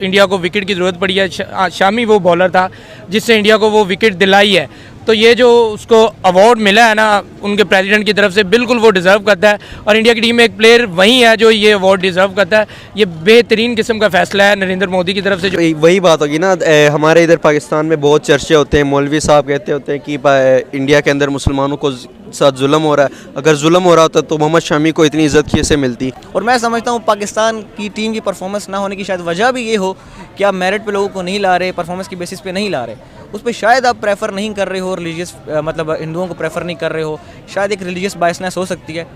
India को wicket की ज़रूरत पड़ी है। शामी वो बॉलर था जिससे इंडिया को वो विकेट दिलाई है। तो ये जो उसको अवार्ड मिला है ना उनके प्रेसिडेंट की तरफ से, बिल्कुल वो डिज़र्व करता है। और इंडिया की टीम में एक प्लेयर वही है जो ये अवार्ड डिज़र्व करता है। ये बेहतरीन किस्म का फैसला है नरेंद्र मोदी की तरफ से। जो वही बात होगी ना, हमारे इधर पाकिस्तान में बहुत चर्चे होते हैं, मौलवी साहब कहते होते हैं कि इंडिया के अंदर मुसलमानों को साथ जुल्म हो रहा है। अगर जुल्म हो रहा होता तो मोहम्मद शामी को इतनी इज्जत कैसे मिलती। और मैं समझता हूँ पाकिस्तान की टीम की परफॉर्मेंस ना होने की शायद वजह भी ये हो कि आप मेरिट पे लोगों को नहीं ला रहे, परफॉर्मेंस की बेसिस पे नहीं ला रहे। उस पर शायद आप प्रेफर नहीं कर रहे हो, रिलीजियस मतलब हिंदुओं को प्रेफर नहीं कर रहे हो, शायद एक रिलीजियस बायसनेस हो सकती है।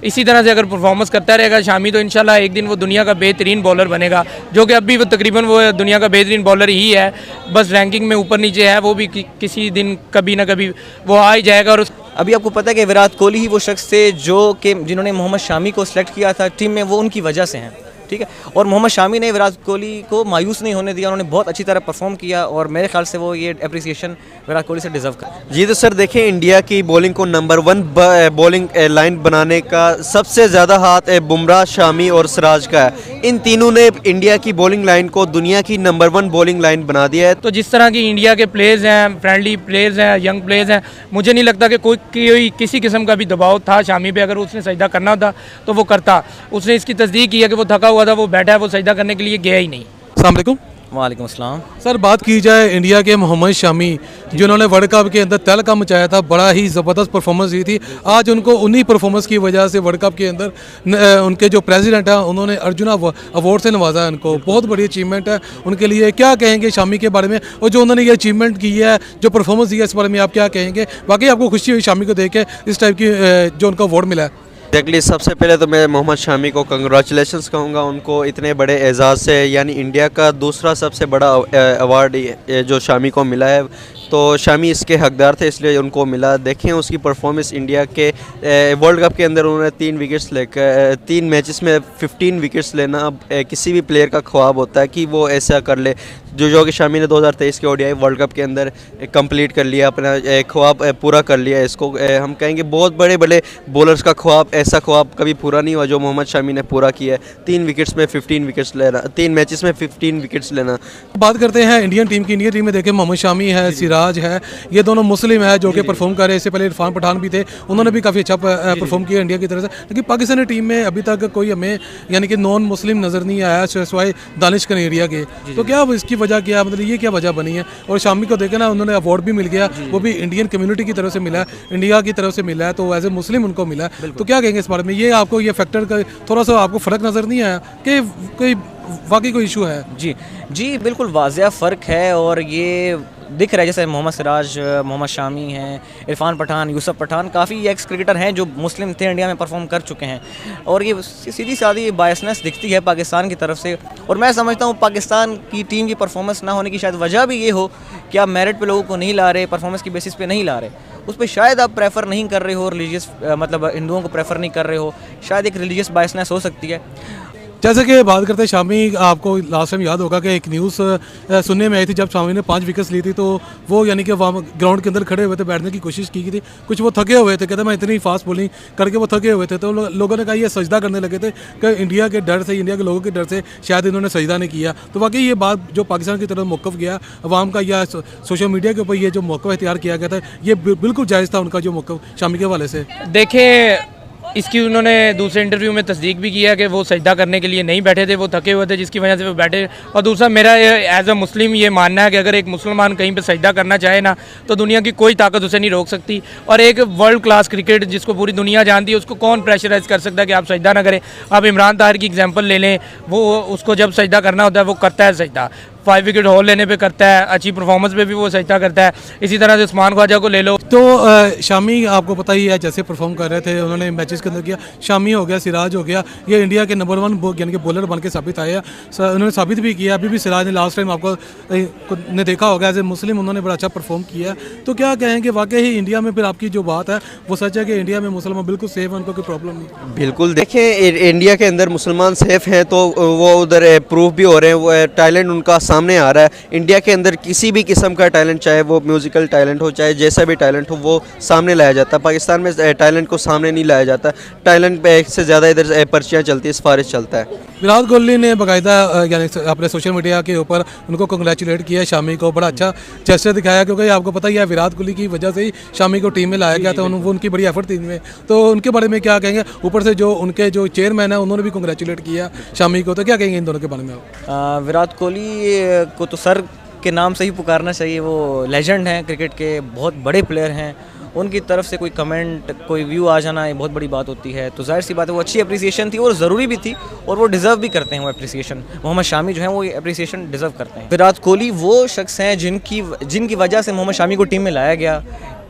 इसी तरह से अगर परफॉर्मेंस करता रहेगा शामी तो इंशाल्लाह एक दिन वो दुनिया का बेहतरीन बॉलर बनेगा, जो कि अभी वो तकरीबन वो दुनिया का बेहतरीन बॉलर ही है। बस रैंकिंग में ऊपर नीचे है, वो भी किसी दिन कभी ना कभी वो आ ही जाएगा। और अभी आपको पता है कि विराट कोहली ही वो शख्स थे जो कि जिन्होंने मोहम्मद शामी को सिलेक्ट किया था टीम में, वो उनकी वजह से हैं, ठीक है। और मोहम्मद शामी ने विराट कोहली को मायूस नहीं होने दिया, उन्होंने बहुत अच्छी तरह परफॉर्म किया और मेरे ख्याल से वो ये अप्रिसिएशन विराट कोहली से डिजर्व कर। जी तो सर देखें, इंडिया की बॉलिंग को नंबर 1 बॉलिंग लाइन बनाने का सबसे ज़्यादा हाथ बुमराह, शामी और सिराज का है। इन तीनों ने इंडिया की बॉलिंग लाइन को दुनिया की नंबर 1 बॉलिंग लाइन बना दिया है। तो जिस तरह की इंडिया के प्लेयर्स हैं, फ्रेंडली प्लेयर्स हैं, यंग प्लेयर्स हैं, मुझे नहीं लगता कि कोई किसी किस्म का भी दबाव था शामी पे। अगर उसने सजदा करना होता तो वो करता। उसने इसकी तस्दीक की है कि वो थका हुआ था, वो बैठा है, वो सजदा करने के लिए गया ही नहीं। अस्सलाम वालेकुम। वालेकुम अस्सलाम। सर बात की जाए इंडिया के मोहम्मद शामी जिन्होंने वर्ल्ड कप के अंदर तहलका मचाया था, बड़ा ही ज़बरदस्त परफॉर्मेंस दी थी। आज उनको उन्हीं परफॉर्मेंस की वजह से वर्ल्ड कप के अंदर उनके जो प्रेसिडेंट हैं उन्होंने अर्जुना अवार्ड से नवाजा है उनको। बहुत बड़ी अचीवमेंट है उनके लिए। क्या कहेंगे शामी के बारे में, और जो उन्होंने ये अचीवमेंट की है, जो परफॉर्मेंस दी है, इस बारे में आप क्या कहेंगे? बाकी आपको खुशी हुई शामी को देख के इस टाइप की जो उनको अवार्ड मिला है? एक्जैक्टली, सबसे पहले तो मैं मोहम्मद शामी को कंग्रेचुलेशंस कहूँगा उनको इतने बड़े एजाज़ से। यानी इंडिया का दूसरा सबसे बड़ा अवार्ड जो शामी को मिला है, तो शामी इसके हकदार थे इसलिए उनको मिला। देखें उसकी परफॉर्मेंस इंडिया के वर्ल्ड कप के अंदर उन्होंने 3 विकेट्स लेकर 3 मैचेस में 15 विकेट्स लेना किसी भी प्लेयर का ख्वाब होता है कि वो ऐसा कर ले। जो कि शामी ने 2023 के ओडीआई वर्ल्ड कप के अंदर कंप्लीट कर लिया, अपना ख्वाब पूरा कर लिया। इसको हम कहेंगे बहुत बड़े बड़े बॉलर्स का ख्वाब, ऐसा ख्वाब कभी पूरा नहीं हुआ जो मोहम्मद शामी ने पूरा किया है। 3 विकेट्स में 15 विकेट्स लेना, 3 मैचेस में 15 विकेट्स लेना। बात करते हैं इंडियन टीम की। इंडियन टीम में देखें मोहम्मद शामी है, सिराज है, ये दोनों मुस्लिम है जो कि परफॉर्म कर रहे हैं। इससे पहले इरफान पठान भी थे, उन्होंने भी काफ़ी अच्छा परफॉर्म किया इंडिया की तरफ से। लेकिन पाकिस्तानी टीम में अभी तक कोई हमें यानी कि नॉन मुस्लिम नज़र नहीं आया सिवाय दानिश कनेरिया के। तो क्या इसकी वजह क्या, मतलब ये क्या वजह बनी है? और शामी को देखें ना, उन्होंने अवार्ड भी मिल गया, वो भी इंडियन कम्युनिटी की तरफ से मिला है, इंडिया की तरफ से मिला है, तो एज ए मुस्लिम उनको मिला है। तो क्या कहेंगे इस बारे में? ये आपको ये फैक्टर का थोड़ा सा आपको फ़र्क नज़र नहीं आया कि कोई वाकई कोई इशू है? जी बिल्कुल वाज़िया फ़र्क है और ये दिख रहा है। जैसे मोहम्मद सिराज, मोहम्मद शामी हैं, इरफान पठान, यूसुफ पठान, काफ़ी एक्स क्रिकेटर हैं जो मुस्लिम थे, इंडिया में परफॉर्म कर चुके हैं। और ये सीधी सादी बायसनेस दिखती है पाकिस्तान की तरफ से। और मैं समझता हूँ पाकिस्तान की टीम की परफॉर्मेंस ना होने की शायद वजह भी ये हो कि आप मेरिट पे लोगों को नहीं ला रहे, परफॉर्मेंस की बेसिस पे नहीं ला रहे। उस पर शायद आप प्रेफर नहीं कर रहे हो, रिलीजियस मतलब हिंदुओं को प्रेफर नहीं कर रहे हो, शायद एक रिलीजियस बायसनेस हो सकती है। जैसे कि बात करते हैं शामी, आपको लास्ट टाइम याद होगा कि एक न्यूज़ सुनने में आई थी जब शामी ने 5 विकेट्स ली थी, तो वो यानी कि वहाँ ग्राउंड के अंदर खड़े हुए थे, बैठने की कोशिश की थी। कुछ वो थके हुए थे, कहते मैं इतनी फास्ट बॉलिंग करके वो थके हुए थे। तो लोगों ने कहा ये सजदा करने लगे थे कि इंडिया के डर से, इंडिया के लोगों के डर से शायद इन्होंने सजदा नहीं किया। तो वाकई ये बात जो पाकिस्तान की तरफ मौक़िफ़ गया अवाम का या सोशल मीडिया के ऊपर, ये जो मौक़िफ़ इख्तियार किया गया था, ये बिल्कुल जायज़ था उनका जो मौक़िफ़ शामी के हवाले से। देखें, इसकी उन्होंने दूसरे इंटरव्यू में तस्दीक भी किया कि वो सजदा करने के लिए नहीं बैठे थे, वो थके हुए थे जिसकी वजह से वो बैठे। और दूसरा मेरा एज अ मुस्लिम ये मानना है कि अगर एक मुसलमान कहीं पे सजदा करना चाहे ना, तो दुनिया की कोई ताकत उसे नहीं रोक सकती। और एक वर्ल्ड क्लास क्रिकेट जिसको पूरी दुनिया जानती है, उसको कौन प्रेशराइज कर सकता है कि आप सजदा ना करें? आप इमरान ताहिर की एग्जाम्पल ले लें, वो उसको जब सजदा करना होता है वो करता है सजदा, 5 विकेट हॉल लेने पे करता है, अच्छी परफॉर्मेंस पे भी वो सजदा करता है। इसी तरह से उस्मान ख्वाजा को ले लो। तो शामी आपको पता ही है जैसे परफॉर्म कर रहे थे, उन्होंने मैचेस के अंदर किया। शामी हो गया, सिराज हो गया, ये इंडिया के नंबर 1 यानी कि बॉलर बन के साबित आए हैं। उन्होंने साबित भी किया। अभी भी सिराज ने लास्ट टाइम आपको ने देखा होगा एज ए मुस्लिम उन्होंने बड़ा अच्छा परफॉर्म किया। तो क्या कहेंगे वाकई ही इंडिया में फिर आपकी जो बात है वो सच है कि इंडिया में मुसलमान बिल्कुल सेफ है, उनको कोई प्रॉब्लम नहीं? बिल्कुल, देखें इंडिया के अंदर मुसलमान सेफ हैं तो वो उधर प्रूफ भी हो रहे हैं, वो टैलेंट उनका सामने आ रहा है। इंडिया के अंदर किसी भी किस्म का टैलेंट, चाहे वो म्यूज़िकल टैलेंट हो, चाहे जैसा भी टैलेंट हो, वो सामने लाया जाता है। पाकिस्तान में टैलेंट को सामने नहीं लाया जाता। टैलेंट पे से ज़्यादा इधर पर्चियाँ चलती है, सिफारिश चलता है। विराट कोहली ने बाकायदा यानी अपने सोशल मीडिया के ऊपर उनको कंग्रेचुलेट किया है शामी को, बड़ा अच्छा जेस्चर दिखाया, क्योंकि आपको पता ही है विराट कोहली की वजह से ही शामी को टीम में लाया गया था, वो उनकी बड़ी एफर्ट थी इनमें। तो उनके बारे में क्या कहेंगे? ऊपर से जो उनके जो चेयरमैन है उन्होंने भी कंग्रेचुलेट किया शामी को, तो क्या कहेंगे इन दोनों के बारे में आप? विराट कोहली को तो सर के नाम से ही पुकारना चाहिए, वो लेजेंड हैं क्रिकेट के, बहुत बड़े प्लेयर हैं। उनकी तरफ से कोई कमेंट, कोई व्यू आ जाना ये बहुत बड़ी बात होती है। तो जाहिर सी बात है वो अच्छी अप्रिसिएशन थी और ज़रूरी भी थी, और वो डिज़र्व भी करते हैं वो अप्रिसिएशन। मोहम्मद शामी जो है वो अप्रिसिएशन डिज़र्व करते हैं। विराट कोहली वो शख्स हैं जिनकी वजह से मोहम्मद शामी को टीम में लाया गया।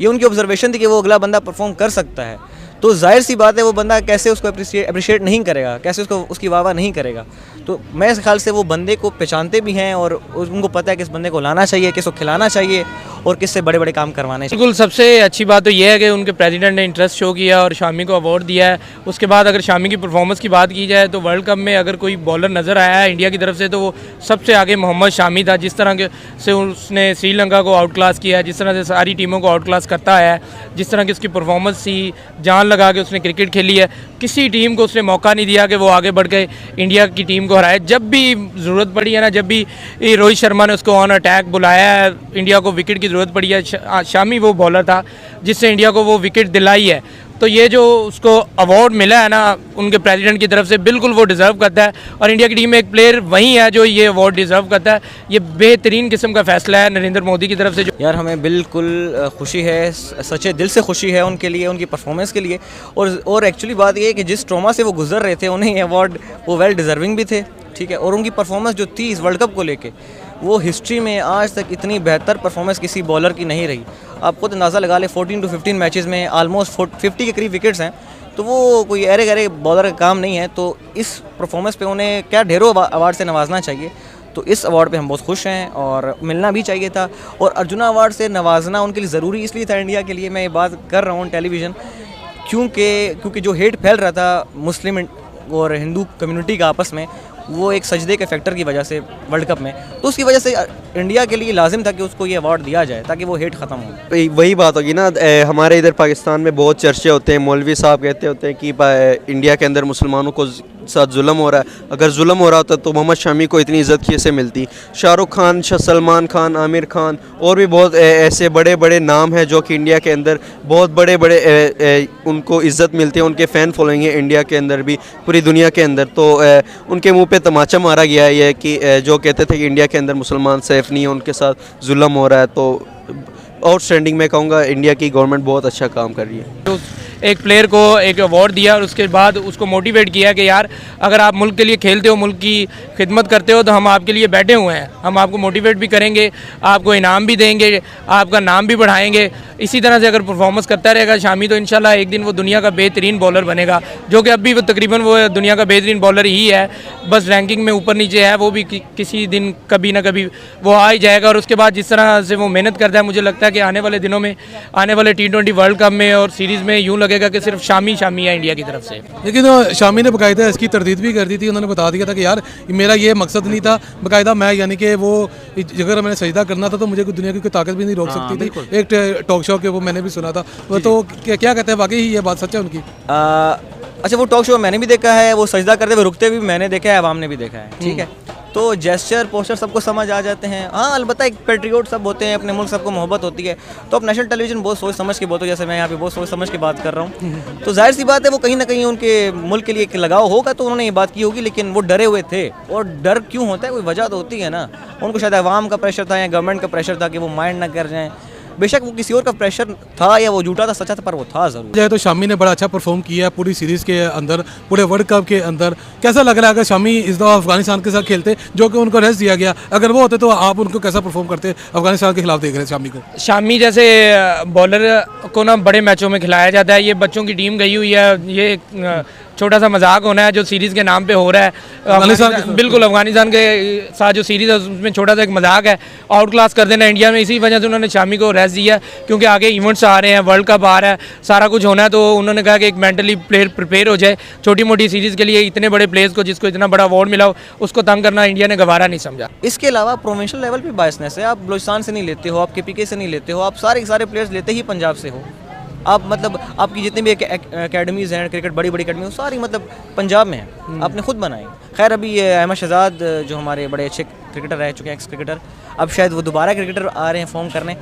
ये उनकी ऑब्जर्वेशन थी कि वो अगला बंदा परफॉर्म कर सकता है, तो जाहिर सी बात है वो बंदा कैसे उसको अप्रिशिएट नहीं करेगा, कैसे उसको उसकी वाह नहीं करेगा। तो मैं इस ख्याल से वो बंदे को पहचानते भी हैं और उनको पता है कि इस बंदे को लाना चाहिए, किसको खिलाना चाहिए और किससे बड़े बड़े काम करवाने चाहिए। बिल्कुल, सबसे अच्छी बात तो ये है कि उनके प्रेसिडेंट ने इंटरेस्ट शो किया और शामी को अवार्ड दिया है। उसके बाद अगर शामी की परफॉर्मेंस की बात की जाए तो वर्ल्ड कप में अगर कोई बॉलर नज़र आया है इंडिया की तरफ से तो वो सबसे आगे मोहम्मद शामी था। जिस तरह से उसने श्रीलंका को आउट क्लास किया है, जिस तरह से सारी टीमों को आउट क्लास करता है, जिस तरह की उसकी परफॉर्मेंस थी, जान लगा के उसने क्रिकेट खेली है। किसी टीम को उसने मौका नहीं दिया कि वो आगे बढ़ के इंडिया की टीम को हराए। जब भी ज़रूरत पड़ी है ना, जब भी रोहित शर्मा ने उसको ऑन अटैक बुलाया है, इंडिया को विकेट की ज़रूरत पड़ी है, शामी वो बॉलर था जिससे इंडिया को वो विकेट दिलाई है। तो ये जो उसको अवार्ड मिला है ना उनके प्रेसिडेंट की तरफ से, बिल्कुल वो डिज़र्व करता है और इंडिया की टीम में एक प्लेयर वही है जो ये अवार्ड डिज़र्व करता है। ये बेहतरीन किस्म का फैसला है नरेंद्र मोदी की तरफ से। जो यार हमें बिल्कुल खुशी है, सच्चे दिल से खुशी है उनके लिए, उनकी परफॉर्मेंस के लिए। और एक्चुअली बात ये है कि जिस ट्रॉमा से वो गुजर रहे थे उन्हें ये अवार्ड वो वेल डिज़र्विंग भी थे, ठीक है। और उनकी परफॉर्मेंस जो थी इस वर्ल्ड कप को लेके, वो हिस्ट्री में आज तक इतनी बेहतर परफॉर्मेंस किसी बॉलर की नहीं रही। आप खुद अंदाज़ा लगा ले, 14 to 15 मैचेस में ऑलमोस्ट 50 के करीब विकेट्स हैं, तो वो कोई अरे गरे बॉलर का काम नहीं है। तो इस परफॉर्मेंस पे उन्हें क्या ढेरों अवार्ड से नवाजना चाहिए। तो इस अवार्ड पे हम बहुत खुश हैं और मिलना भी चाहिए था। और अर्जुना अवार्ड से नवाजना उनके लिए ज़रूरी इसलिए था इंडिया के लिए, मैं ये बात कर रहा हूँ टेलीविज़न, क्योंकि जो हेट फैल रहा था मुस्लिम और हिंदू कम्युनिटी का आपस में, वो एक सजदे के फैक्टर की वजह से वर्ल्ड कप में, तो उसकी वजह से इंडिया के लिए लाजिम था कि उसको ये अवार्ड दिया जाए ताकि वो हेट ख़त्म हो। वही बात होगी ना, हमारे इधर पाकिस्तान में बहुत चर्चे होते हैं, मौलवी साहब कहते होते हैं कि इंडिया के अंदर मुसलमानों को साथ जुल्म हो रहा है। अगर जुल्म हो रहा होता तो मोहम्मद शमी को इतनी इज़्ज़त कैसे मिलती? शाहरुख खान, सलमान खान, आमिर खान और भी बहुत ऐसे बड़े बड़े नाम हैं जो कि इंडिया के अंदर बहुत बड़े बड़े उनको इज़्ज़त मिलती है, उनके फ़ैन फॉलोइंग है इंडिया के अंदर भी, पूरी दुनिया के अंदर। तो उनके मुंह पे तमाचा मारा गया है ये कि जो कहते थे कि इंडिया के अंदर मुसलमान सेफ नहीं है, उनके साथ जुल्म हो रहा है। तो आउटस्टैंडिंग मैं कहूँगा इंडिया की गवर्नमेंट बहुत अच्छा काम कर रही है। एक प्लेयर को एक अवार्ड दिया और उसके बाद उसको मोटिवेट किया कि यार अगर आप मुल्क के लिए खेलते हो, मुल्क की खिदमत करते हो, तो हम आपके लिए बैठे हुए हैं, हम आपको मोटिवेट भी करेंगे, आपको इनाम भी देंगे, आपका नाम भी बढ़ाएंगे। इसी तरह से अगर परफॉर्मेंस करता रहेगा शामी तो इंशाल्लाह एक दिन वो दुनिया का बेहतरीन बॉलर बनेगा, जो कि अभी वो तकरीबन वो दुनिया का बेहतरीन बॉलर ही है, बस रैंकिंग में ऊपर नीचे है। वो भी किसी दिन कभी ना कभी वो आ ही जाएगा। और उसके बाद जिस तरह से वो मेहनत करता है, मुझे लगता है कि आने वाले दिनों में, आने वाले T20 वर्ल्ड कप में और सीरीज़ में यूँ लगेगा कि सिर्फ शामी है इंडिया की तरफ से। लेकिन शामी ने बाकायदा इसकी तरदीद भी कर दी थी, उन्होंने बता दिया था कि यार मेरा ये मकसद नहीं था, बाकायदा मैं यानी कि वो अगर मैंने सजदा करना था तो मुझे कोई दुनिया की कोई ताकत भी नहीं रोक सकती थी। एक टॉक शो के वो मैंने भी सुना था, तो क्या कहते हैं, वाकई ये बात सच है उनकी? अच्छा, वो टॉक शो मैंने भी देखा है, वो सजदा करते हुए रुकते भी मैंने देखा है, अवाम ने भी देखा है, ठीक है। तो जेस्चर पोस्टर सबको समझ आ जाते हैं। हाँ, अलबत्ता एक पेट्रियोट सब होते हैं, अपने मुल्क सबको मोहब्बत होती है। तो अब नेशनल टेलीविजन बहुत सोच समझ के बोलते, जैसे मैं यहाँ पे बहुत सोच समझ के बात कर रहा हूँ, तो जाहिर सी बात है वो कहीं ना कहीं उनके मुल्क के लिए एक लगाव होगा, तो उन्होंने ये बात की होगी। लेकिन वो डरे हुए थे, और डर क्यों होता है, कोई वजह तो होती है ना। उनको शायद अवाम का प्रेशर था या गवर्नमेंट का प्रेशर था कि वो माइंड ना कर जाएँ। बेशक वो किसी और का प्रेशर था या वो झूठा था, सच्चा था, पर वो था ज़रूर। जो है तो शामी ने बड़ा अच्छा परफॉर्म किया है पूरी सीरीज़ के अंदर, पूरे वर्ल्ड कप के अंदर। कैसा लग रहा है अगर शामी इस दफ़ा अफगानिस्तान के साथ खेलते, जो कि उनको रेस्ट दिया गया, अगर वो होते तो आप उनको कैसा परफॉर्म करते? अफगानिस्तान के खिलाफ देख रहे हैं शामी को। शामी जैसे बॉलर को ना बड़े मैचों में खिलाया जाता है, ये बच्चों की टीम गई हुई है, ये छोटा सा मजाक होना है जो सीरीज़ के नाम पे हो रहा है। बिल्कुल, अफगानिस्तान के साथ जो सीरीज़ है उसमें छोटा सा एक मजाक है, आउट क्लास कर देना इंडिया में। इसी वजह से उन्होंने शामी को रेस्ट दिया, क्योंकि आगे इवेंट्स आ रहे हैं, वर्ल्ड कप आ रहा है, सारा कुछ होना है। तो उन्होंने कहा कि एक मेंटली प्लेयर प्रिपेयर हो जाए। छोटी मोटी सीरीज़ के लिए इतने बड़े प्लेयर्स को, जिसको इतना बड़ा अवार्ड मिला हो, उसको तंग करना इंडिया ने गवारा नहीं समझा। इसके अलावा प्रोविंशियल लेवल पे बायसनेस है। आप बलोचिस्तान से नहीं लेते हो, आप KPK से नहीं लेते हो, आप सारे प्लेयर्स लेते ही पंजाब से हो। आप मतलब आपकी जितनी भी एकेडमीज़ हैं क्रिकेट बड़ी बड़ी एकेडमी सारी मतलब पंजाब में हैं, आपने खुद बनाई। खैर अभी ये अहमद शहजाद जो हमारे बड़े अच्छे क्रिकेटर रह चुके हैं, एक्स क्रिकेटर, अब शायद वो दोबारा क्रिकेटर आ रहे हैं फॉर्म करने,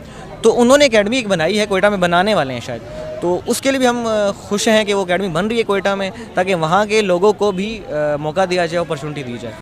तो उन्होंने एकेडमी एक बनाई है, कोयटा में बनाने वाले हैं शायद, तो उसके लिए भी हम खुश हैं कि वो एकेडमी बन रही है कोयटा में, ताकि वहाँ के लोगों को भी मौका दिया जाए, अपॉर्चुनिटी दी जाए।